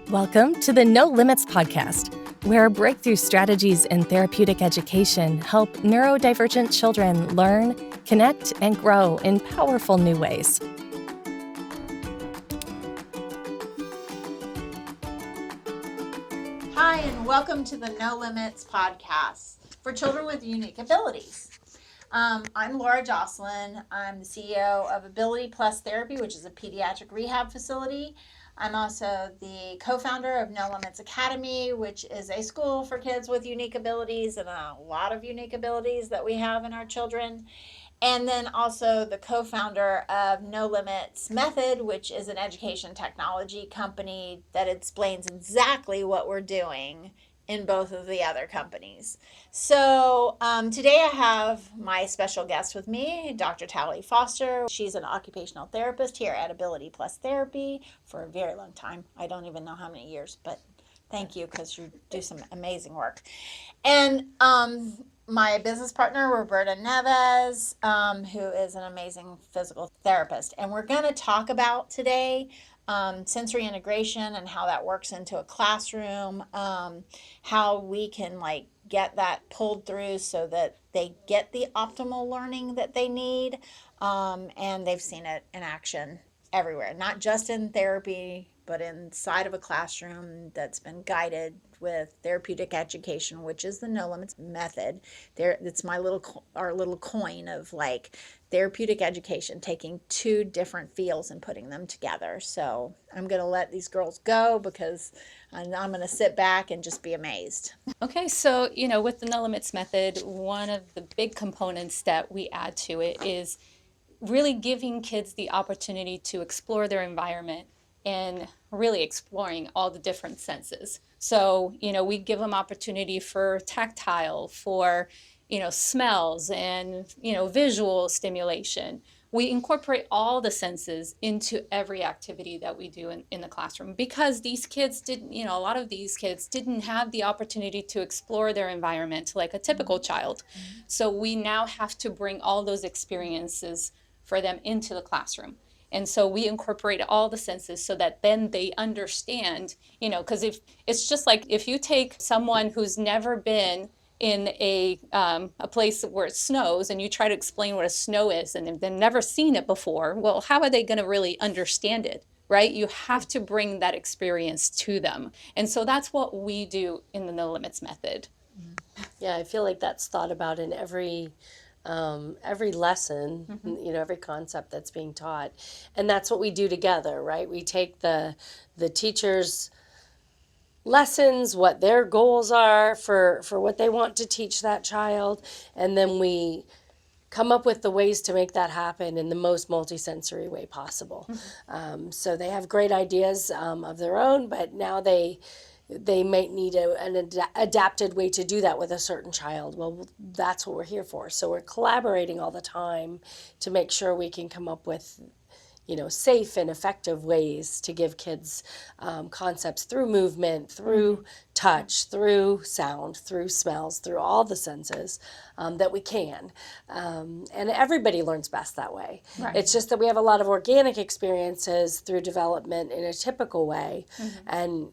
Welcome to the No Limits podcast, where breakthrough strategies in therapeutic education help neurodivergent children learn, connect, and grow in powerful new ways. Hi, and welcome to the No Limits podcast for children with unique abilities. I'm Laura Joslin. I'm the CEO of Ability Plus Therapy, which is a pediatric rehab facility. I'm also the co-founder of No Limits Academy, which is a school for kids with unique abilities and a lot of unique abilities that we have in our children. And then also the co-founder of No Limits Method, which is an education technology company that explains exactly what we're doing in both of the other companies. So today I have my special guest with me, Dr. Tally Foster. She's an occupational therapist here at Ability Plus Therapy for a very long time. I don't even know how many years, but thank you because you do some amazing work. And my business partner, Roberta Neves, who is an amazing physical therapist. And we're going to talk about today sensory integration and how that works into a classroom, how we can get that pulled through so that they get the optimal learning that they need. And they've seen it in action everywhere, not just in therapy, but inside of a classroom that's been guided with therapeutic education, which is the No Limits Method. It's our little coin of therapeutic education, taking two different fields and putting them together. So I'm going to let these girls go because I'm going to sit back and just be amazed. Okay, so with the No Limits Method, one of the big components that we add to it is really giving kids the opportunity to explore their environment and really exploring all the different senses. So, we give them opportunity for tactile, for, smells and, visual stimulation. We incorporate all the senses into every activity that we do in the classroom because these kids didn't, a lot of these kids didn't have the opportunity to explore their environment like a typical child. So we now have to bring all those experiences for them into the classroom. And so we incorporate all the senses so that then they understand, because if it's just like if you take someone who's never been in a place where it snows and you try to explain what a snow is and they've never seen it before, well, how are they going to really understand it, right? You have to bring that experience to them. And so that's what we do in the No Limits Method. Yeah, I feel like that's thought about in every lesson, every concept that's being taught. And that's what we do together, right? We take the teacher's lessons, what their goals are for what they want to teach that child, and then we come up with the ways to make that happen in the most multisensory way possible. So they have great ideas of their own, but now they might need an adapted way to do that with a certain child. Well, that's what we're here for. So we're collaborating all the time to make sure we can come up with, safe and effective ways to give kids concepts through movement, through touch, through sound, through smells, through all the senses that we can. And everybody learns best that way. Right. It's just that we have a lot of organic experiences through development in a typical way. And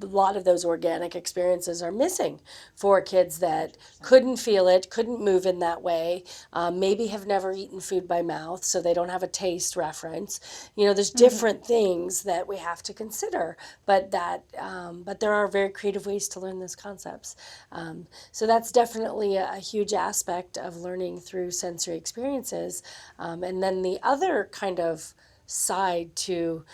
a lot of those organic experiences are missing for kids that couldn't feel it, couldn't move in that way, maybe have never eaten food by mouth, so they don't have a taste reference. There's different things that we have to consider, but there are very creative ways to learn those concepts. So that's definitely a huge aspect of learning through sensory experiences. And then the other kind of side to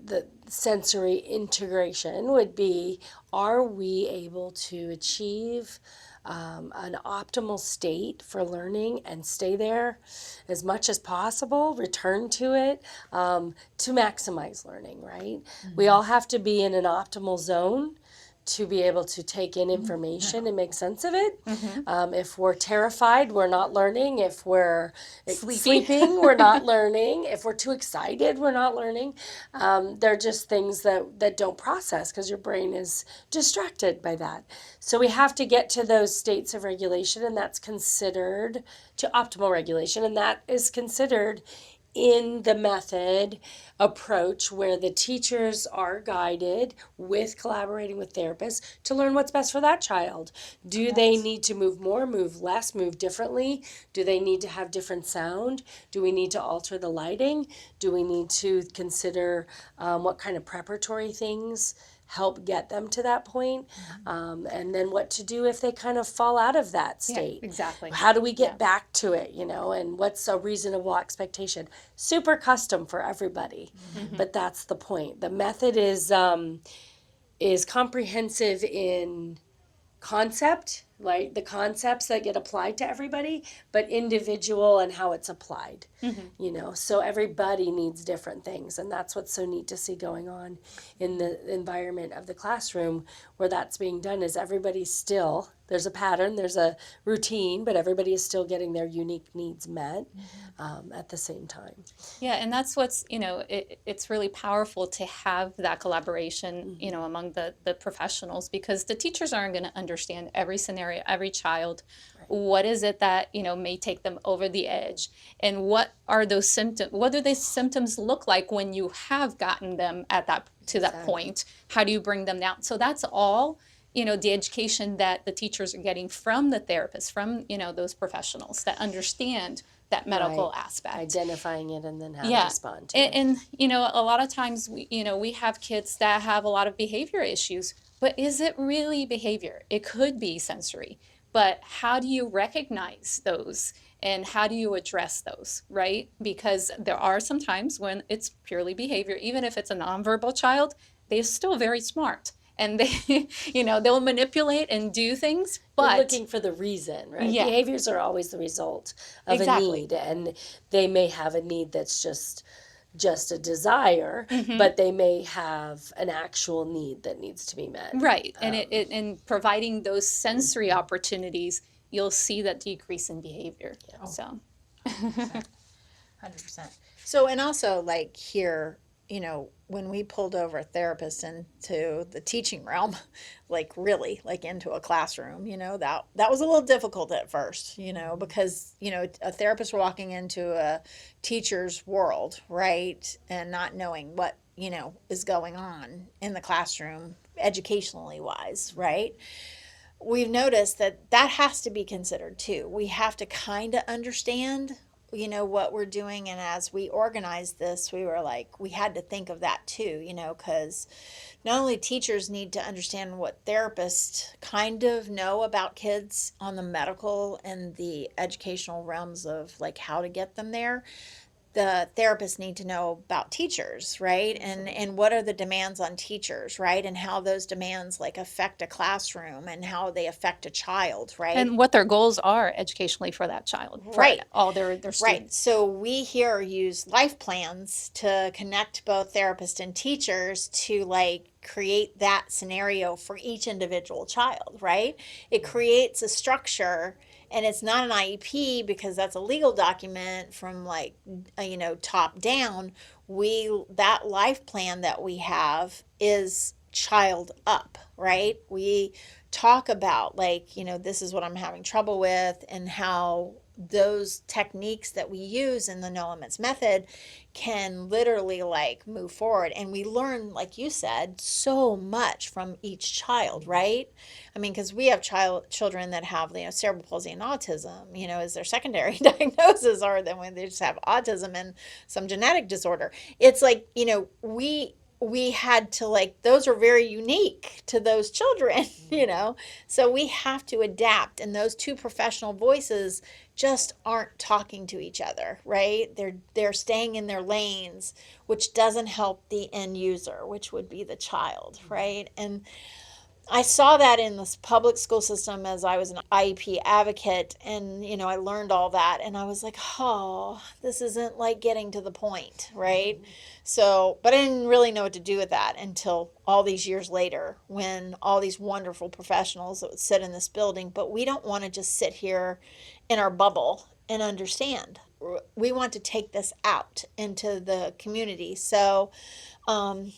the sensory integration would be, are we able to achieve an optimal state for learning and stay there as much as possible, return to it to maximize learning, right? We all have to be in an optimal zone to be able to take in information and make sense of it. If we're terrified, we're not learning. If we're sleeping, we're not learning. If we're too excited, we're not learning. They're just things that don't process because your brain is distracted by that. So we have to get to those states of regulation, and that's considered to optimal regulation, and that is considered in the method approach where the teachers are guided with collaborating with therapists to learn what's best for that child. Do they need to move more, move less, move differently? Do they need to have different sound? Do we need to alter the lighting? Do we need to consider what kind of preparatory things help get them to that point? And then what to do if they kind of fall out of that state. exactly. How do we get back to it, and what's a reasonable expectation? Super custom for everybody, but that's the point. The method is comprehensive in concept, like the concepts that get applied to everybody, but individual and how it's applied. So everybody needs different things, and that's what's so neat to see going on in the environment of the classroom where that's being done. Is everybody's still, there's a pattern, there's a routine, but everybody is still getting their unique needs met at the same time. Yeah, and that's what's, it's really powerful to have that collaboration, among the professionals, because the teachers aren't going to understand every scenario, every child. Right. What is it that, may take them over the edge? And what are those symptoms? What do these symptoms look like when you have gotten them to that point? How do you bring them down? So that's all, the education that the teachers are getting from the therapists, from, those professionals that understand that medical aspect. Identifying it and then how to respond to it. And, a lot of times, we have kids that have a lot of behavior issues, but is it really behavior? It could be sensory, but how do you recognize those and how do you address those, right? Because there are some times when it's purely behavior, even if it's a nonverbal child, they're still very smart. And they, they'll manipulate and do things, but you're looking for the reason, right? Yeah. Behaviors are always the result of a need, and they may have a need that's just a desire, but they may have an actual need that needs to be met. Right, and in providing those sensory opportunities, you'll see that decrease in behavior. Yeah. So, 100%. So, and also like here, when we pulled over therapists into the teaching realm, like really like into a classroom, that was a little difficult at first, because, a therapist walking into a teacher's world, right, and not knowing what, is going on in the classroom educationally wise, right? We've noticed that has to be considered too. We have to kind of understand what we're doing, and as we organized this, we were like, we had to think of that too, because not only teachers need to understand what therapists kind of know about kids on the medical and the educational realms of like how to get them there. The therapists need to know about teachers, right? And what are the demands on teachers, right? And how those demands like affect a classroom and how they affect a child, right? And what their goals are educationally for that child, for right? All their students. Right. So we here use life plans to connect both therapists and teachers to like create that scenario for each individual child, right? It creates a structure. And it's not an IEP because that's a legal document from like, top down. That life plan that we have is child up, right? We talk about like, this is what I'm having trouble with, and how those techniques that we use in the no limits method can literally like move forward. And we learn, like you said, so much from each child, right? I mean, because we have children that have cerebral palsy and autism, as their secondary diagnosis, or then when they just have autism and some genetic disorder. It's like, we had to like, those are very unique to those children, so we have to adapt, and those two professional voices just aren't talking to each other, right? They're staying in their lanes, which doesn't help the end user, which would be the child, right? And I saw that in this public school system as I was an IEP advocate, and I learned all that, and I was like, oh, this isn't like getting to the point, right? So, but I didn't really know what to do with that until all these years later, when all these wonderful professionals that would sit in this building. But we don't want to just sit here in our bubble and understand. We want to take this out into the community. So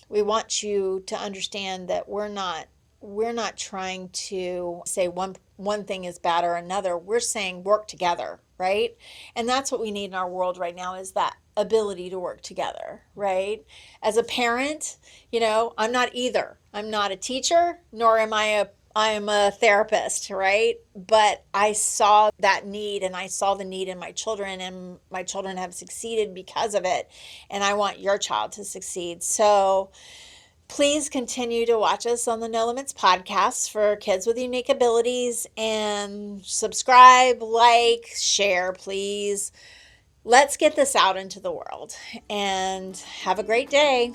we want you to understand that we're not trying to say one thing is bad or another. We're saying work together, right? And that's what we need in our world right now, is that ability to work together, right? As a parent, I'm not either. I'm not a teacher, nor am I'm a therapist, right? But I saw that need, and I saw the need in my children, and my children have succeeded because of it. And I want your child to succeed. So please continue to watch us on the No Limits podcast for kids with unique abilities, and subscribe, like, share, please. Let's get this out into the world, and have a great day.